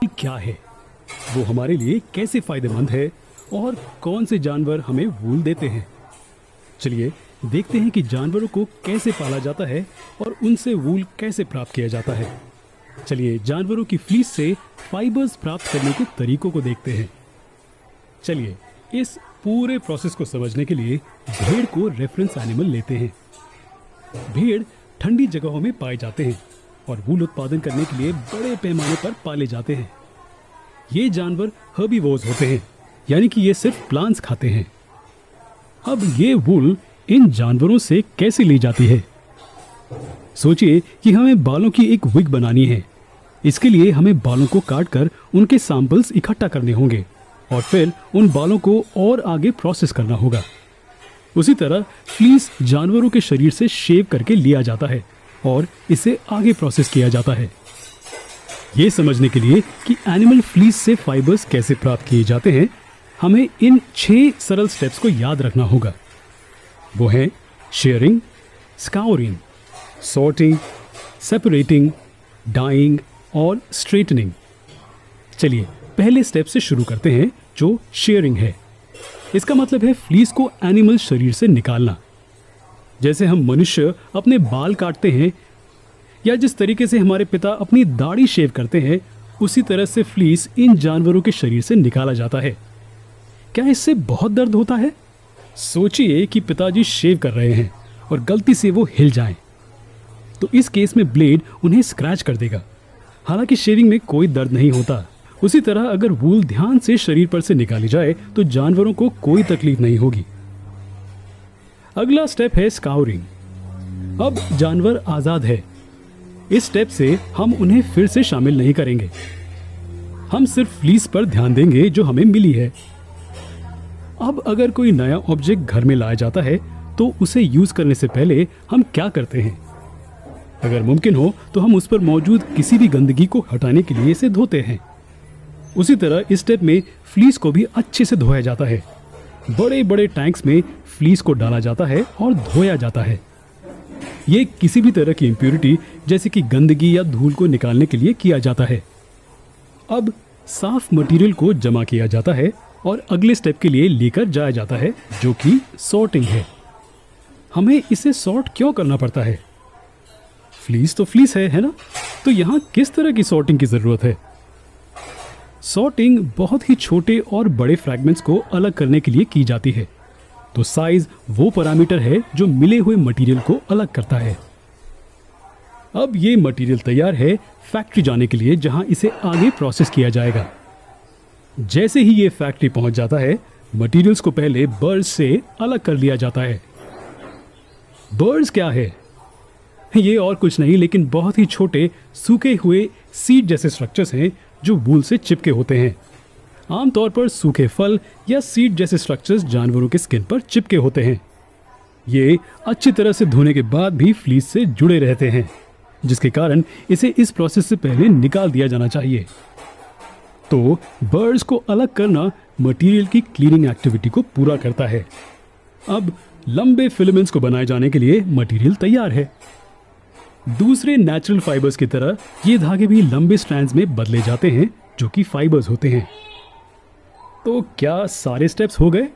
क्या है, वो हमारे लिए कैसे फायदेमंद है और कौन से जानवर हमें वूल देते हैं। चलिए देखते हैं कि जानवरों को कैसे पाला जाता है और उनसे वूल कैसे प्राप्त किया जाता है। चलिए जानवरों की फ्लीस से फाइबर्स प्राप्त करने के तरीकों को देखते हैं। चलिए इस पूरे प्रोसेस को समझने के लिए भेड़ को रेफरेंस एनिमल लेते हैं। भेड़ ठंडी जगहों में पाए जाते हैं और वूल उत्पादन करने के लिए बड़े पैमाने पर पाले जाते हैं। ये जानवर हर्बीवोर्स होते हैं, यानी कि ये सिर्फ प्लांट्स खाते हैं। अब ये वूल इन जानवरों से कैसे ली जाती है? सोचिए कि हमें बालों की एक विग बनानी है। इसके लिए हमें बालों को काटकर उनके सैंपल्स इकट्ठा करने होंगे और फिर उन बालों को और आगे प्रोसेस करना होगा। उसी तरह फ्लीस जानवरों के शरीर से शेव करके लिया जाता है और इसे आगे प्रोसेस किया जाता है। ये समझने के लिए कि एनिमल फ्लीस से फाइबर्स कैसे प्राप्त किए जाते हैं, हमें इन 6 सरल स्टेप्स को याद रखना होगा। वो हैं sharing, scouring, sorting, separating, dying और स्ट्रेटनिंग। चलिए पहले स्टेप से शुरू करते हैं, जो शेयरिंग है। इसका मतलब है फ्लीस को एनिमल शरीर से निकालना। जैसे हम मनुष्य अपने बाल काटते हैं या जिस तरीके से हमारे पिता अपनी दाढ़ी शेव करते हैं, उसी तरह से फ्लीस इन जानवरों के शरीर से निकाला जाता है। क्या इससे बहुत दर्द होता है? सोचिए कि पिताजी शेव कर रहे हैं और गलती से वो हिल जाएं, तो इस केस में ब्लेड उन्हें स्क्रैच कर देगा। हालांकि शेविंग में कोई दर्द नहीं होता। उसी तरह अगर वूल ध्यान से शरीर पर से निकाली जाए तो जानवरों को कोई तकलीफ नहीं होगी। अगला स्टेप है स्काउरिंग। अब जानवर आजाद है। इस स्टेप से हम उन्हें फिर से शामिल नहीं करेंगे। हम सिर्फ फ्लीस पर ध्यान देंगे जो हमें मिली है। अब अगर कोई नया ऑब्जेक्ट घर में लाया जाता है तो उसे यूज करने से पहले हम क्या करते हैं? अगर मुमकिन हो तो हम उस पर मौजूद किसी भी गंदगी को हटाने के लिए इसे धोते हैं। उसी तरह इस स्टेप में फ्लीस को भी अच्छे से धोया जाता है। बड़े बड़े टैंक्स में फ्लीस को डाला जाता है और धोया जाता है। ये किसी भी तरह की इम्प्यूरिटी जैसे कि गंदगी या धूल को निकालने के लिए किया जाता है। अब साफ मटेरियल को जमा किया जाता है और अगले स्टेप के लिए लेकर जाया जाता है, जो कि सॉर्टिंग है। हमें इसे सॉर्ट क्यों करना पड़ता है? फ्लीस तो फ्लीस है ना? तो यहाँ किस तरह की सॉर्टिंग की जरूरत है? सॉर्टिंग बहुत ही छोटे और बड़े फ्रैगमेंट्स को अलग करने के लिए की जाती है। तो साइज वो पैरामीटर है जो मिले हुए मटेरियल को अलग करता है। अब ये मटेरियल तैयार है फैक्ट्री जाने के लिए, जहां इसे आगे प्रोसेस किया जाएगा। जैसे ही ये फैक्ट्री पहुंच जाता है, मटेरियल्स को पहले बर्ड्स से अलग कर लिया जाता है। बर्ड्स क्या है? ये और कुछ नहीं लेकिन बहुत ही छोटे सूखे हुए सीड जैसे स्ट्रक्चर्स हैं जो वूल से चिपके होते हैं। आमतौर पर सूखे फल या सीड जैसे स्ट्रक्चर्स जानवरों के स्किन पर चिपके होते हैं। ये अच्छी तरह से धोने के बाद भी फ्लीस से जुड़े रहते हैं, जिसके कारण इसे इस प्रोसेस से पहले निकाल दिया जाना चाहिए। तो बर्ड्स को अलग करना मटेरियल की क्लीनिंग एक्टिविटी को पूरा करता है। अब लंबे फिलामेंट्स को बनाए जाने के लिए मटेरियल तैयार है। दूसरे नेचुरल फाइबर्स की तरह ये धागे भी लंबे स्ट्रैंड्स में बदले जाते हैं, जो कि फाइबर्स होते हैं। तो क्या सारे स्टेप्स हो गए?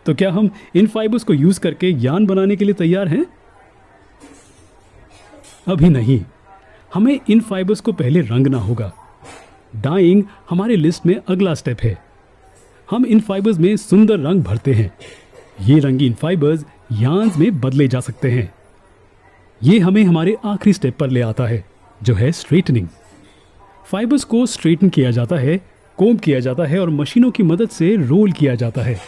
तो क्या हम इन फाइबर्स को यूज करके यार्न बनाने के लिए तैयार हैं? अभी नहीं। हमें इन फाइबर्स को पहले रंगना होगा। डाइंग हमारे लिस्ट में अगला स्टेप है। हम इन फाइबर्स में सुंदर रंग भरते हैं। ये रंगीन फाइबर्स यार्न्स में बदले जा सकते हैं। ये हमें हमारे आखिरी स्टेप पर ले आता है, जो है स्ट्रेटनिंग। फाइबर्स को स्ट्रेटन किया जाता है, कोम्ब किया जाता है और मशीनों की मदद से रोल किया जाता है।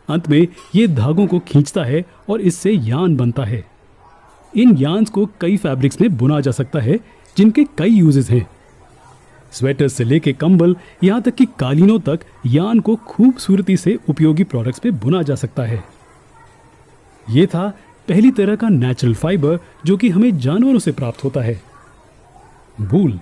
अंत में ये धागों को खींचता है और इससे यार्न बनता है। इन यार्न्स को कई फैब्रिक्स में बुना जा सकता है, जिनके कई यूजेस हैं। स्वेटर्स से लेके कंबल, यहाँ तक कि कालीनों तक यार्न को खूबसूरती से उपयोगी प्रोडक्ट्स में बुना जा सकता है। ये था पहली तरह का नेचुरल फाइबर जो कि हमें जानवरों से प्राप्त होता है, वूल।